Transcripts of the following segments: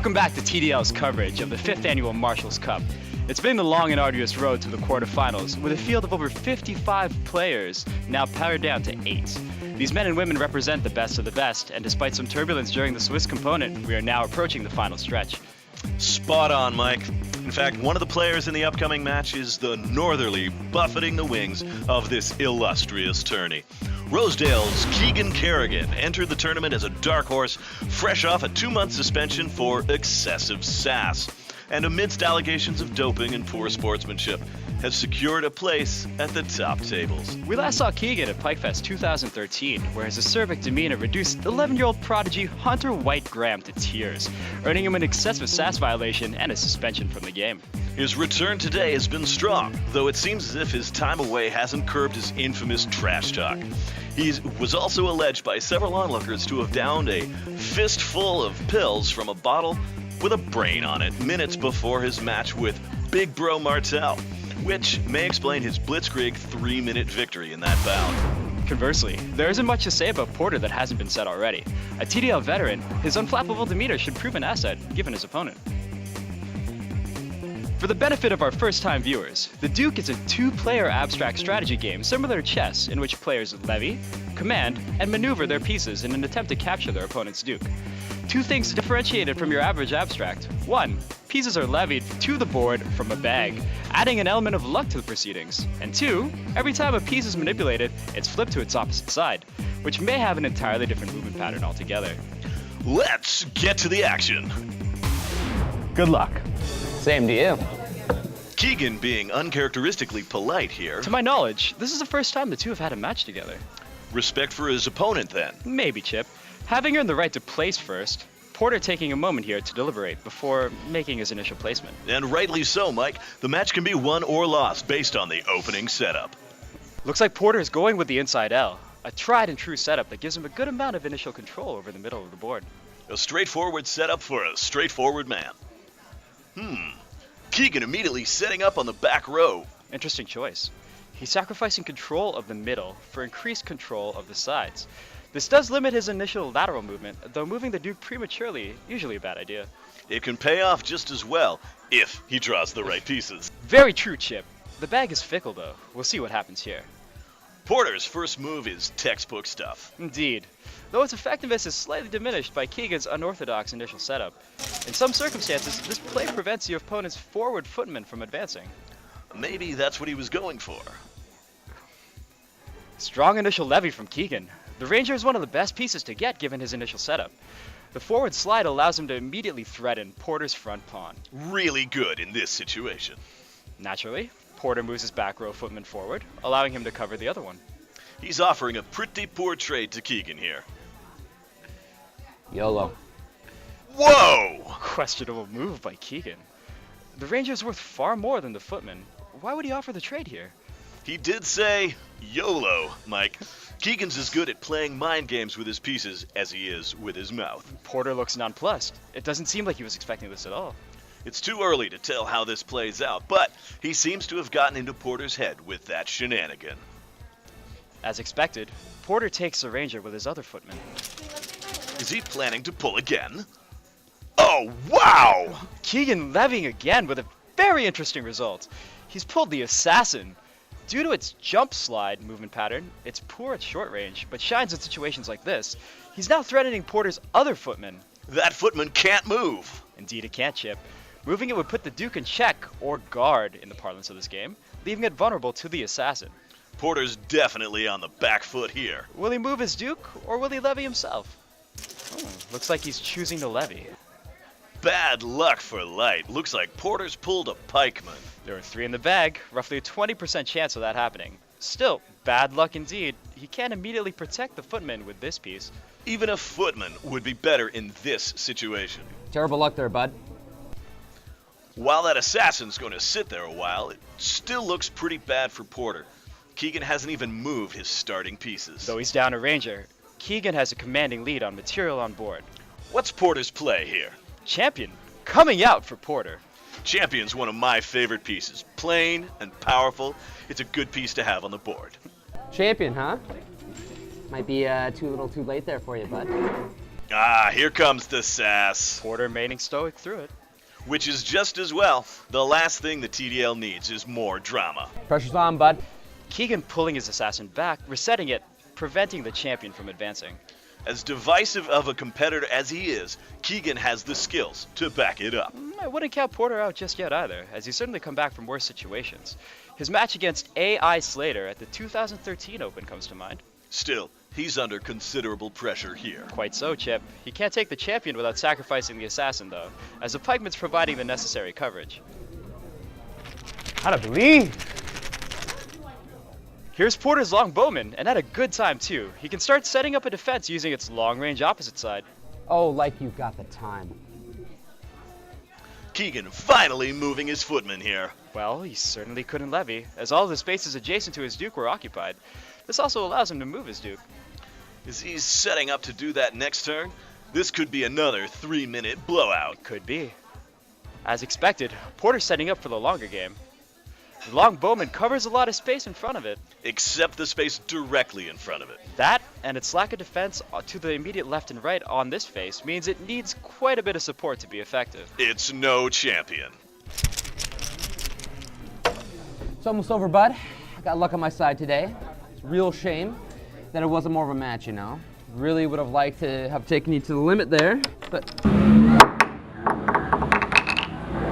Welcome back to TDL's coverage of the 5th Annual Marshals Cup. It's been the long and arduous road to the quarterfinals, with a field of over 55 players now pared down to 8. These men and women represent the best of the best, and despite some turbulence during the Swiss component, we are now approaching the final stretch. Spot on, Mike. In fact, one of the players in the upcoming match is the northerly buffeting the wings of this illustrious tourney. Rosedale's Keegan Kerrigan entered the tournament as a dark horse, fresh off a 2-month suspension for excessive sass, and amidst allegations of doping and poor sportsmanship, has secured a place at the top tables. We last saw Keegan at PikeFest 2013, where his acerbic demeanor reduced 11-year-old prodigy Hunter White Graham to tears, earning him an excessive sass violation and a suspension from the game. His return today has been strong, though it seems as if his time away hasn't curbed his infamous trash talk. He was also alleged by several onlookers to have downed a fistful of pills from a bottle with a brain on it minutes before his match with Big Bro Martel, which may explain his blitzkrieg 3-minute victory in that bout. Conversely, there isn't much to say about Porter that hasn't been said already. A TDL veteran, his unflappable demeanor should prove an asset given his opponent. For the benefit of our first-time viewers, the Duke is a 2-player abstract strategy game similar to chess, in which players levy, command, and maneuver their pieces in an attempt to capture their opponent's Duke. 2 things to differentiate it from your average abstract. 1, pieces are levied to the board from a bag, adding an element of luck to the proceedings. And 2, every time a piece is manipulated, it's flipped to its opposite side, which may have an entirely different movement pattern altogether. Let's get to the action. Good luck. Same to you. Keegan being uncharacteristically polite here. To my knowledge, this is the first time the two have had a match together. Respect for his opponent, then. Maybe, Chip. Having earned the right to place first, Porter taking a moment here to deliberate before making his initial placement. And rightly so, Mike. The match can be won or lost based on the opening setup. Looks like Porter is going with the inside L, a tried and true setup that gives him a good amount of initial control over the middle of the board. A straightforward setup for a straightforward man. Keegan immediately setting up on the back row. Interesting choice. He's sacrificing control of the middle for increased control of the sides. This does limit his initial lateral movement, though moving the Duke prematurely, usually a bad idea. It can pay off just as well if he draws the right pieces. Very true, Chip. The bag is fickle, though. We'll see what happens here. Porter's first move is textbook stuff. Indeed. Though its effectiveness is slightly diminished by Keegan's unorthodox initial setup. In some circumstances, this play prevents your opponent's forward footman from advancing. Maybe that's what he was going for. Strong initial levy from Keegan. The Ranger is one of the best pieces to get given his initial setup. The forward slide allows him to immediately threaten Porter's front pawn. Really good in this situation. Naturally, Porter moves his back row footman forward, allowing him to cover the other one. He's offering a pretty poor trade to Keegan here. YOLO. Whoa! Questionable move by Keegan. The Ranger is worth far more than the footman. Why would he offer the trade here? He did say YOLO, Mike. Keegan's as good at playing mind games with his pieces as he is with his mouth. Porter looks nonplussed. It doesn't seem like he was expecting this at all. It's too early to tell how this plays out, but he seems to have gotten into Porter's head with that shenanigan. As expected, Porter takes the Ranger with his other footman. Is he planning to pull again? Oh, wow! Keegan levying again with a very interesting result. He's pulled the Assassin. Due to its jump slide movement pattern, it's poor at short range, but shines in situations like this. He's now threatening Porter's other footman. That footman can't move. Indeed it can't, Chip. Moving it would put the Duke in check, or guard in the parlance of this game, leaving it vulnerable to the Assassin. Porter's definitely on the back foot here. Will he move his Duke, or will he levy himself? Looks like he's choosing to levy. Bad luck for Light. Looks like Porter's pulled a pikeman. There are 3 in the bag, roughly a 20% chance of that happening. Still, bad luck indeed. He can't immediately protect the footman with this piece. Even a footman would be better in this situation. Terrible luck there, bud. While that assassin's going to sit there a while, it still looks pretty bad for Porter. Keegan hasn't even moved his starting pieces. Though he's down a Ranger, Keegan has a commanding lead on material on board. What's Porter's play here? Champion, coming out for Porter. Champion's one of my favorite pieces. Plain and powerful. It's a good piece to have on the board. Champion, huh? Might be too little too late there for you, bud. Ah, here comes the sass. Porter remaining stoic through it. Which is just as well. The last thing the TDL needs is more drama. Pressure's on, bud. Keegan pulling his assassin back, resetting it, preventing the champion from advancing. As divisive of a competitor as he is, Keegan has the skills to back it up. I wouldn't count Porter out just yet either, as he's certainly come back from worse situations. His match against AI Slater at the 2013 Open comes to mind. Still, he's under considerable pressure here. Quite so, Chip. He can't take the champion without sacrificing the assassin, though, as the pikeman's providing the necessary coverage. Gotta believe. Here's Porter's long bowman, and at a good time too. He can start setting up a defense using its long-range opposite side. Oh, like you've got the time. Keegan finally moving his footman here. Well, he certainly couldn't levy, as all of the spaces adjacent to his duke were occupied. This also allows him to move his duke. Is he setting up to do that next turn? This could be another 3-minute blowout. Could be. As expected, Porter's setting up for the longer game. The long bowman covers a lot of space in front of it. Except the space directly in front of it. That, and its lack of defense to the immediate left and right on this face, means it needs quite a bit of support to be effective. It's no champion. It's almost over, bud. I got luck on my side today. It's a real shame that it wasn't more of a match, you know. Really would have liked to have taken you to the limit there, but...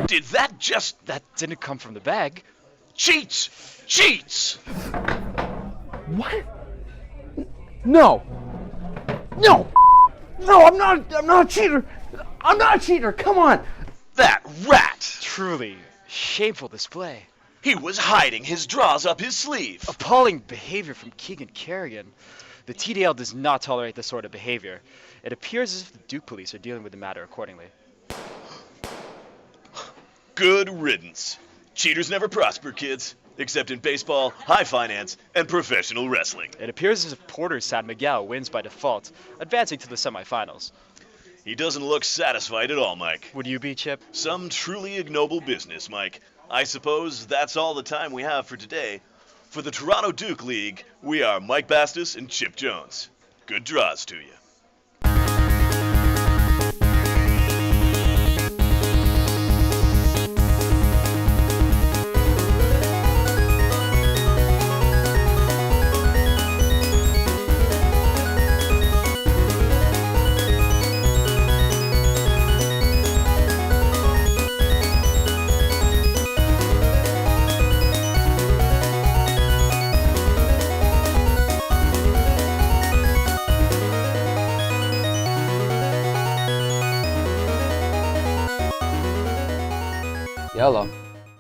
Did that just... That didn't come from the bag. Cheats! Cheats! What? No! No! No, I'm not a cheater! I'm not a cheater, come on! That rat! Truly shameful display. He was hiding his draws up his sleeve. Appalling behavior from Keegan Kerrigan. The TDL does not tolerate this sort of behavior. It appears as if the Duke police are dealing with the matter accordingly. Good riddance. Cheaters never prosper, kids. Except in baseball, high finance, and professional wrestling. It appears as if Porter's San Miguel wins by default, advancing to the semifinals. He doesn't look satisfied at all, Mike. Would you be, Chip? Some truly ignoble business, Mike. I suppose that's all the time we have for today. For the Toronto Duke League, we are Mike Bastis and Chip Jones. Good draws to you. YOLO.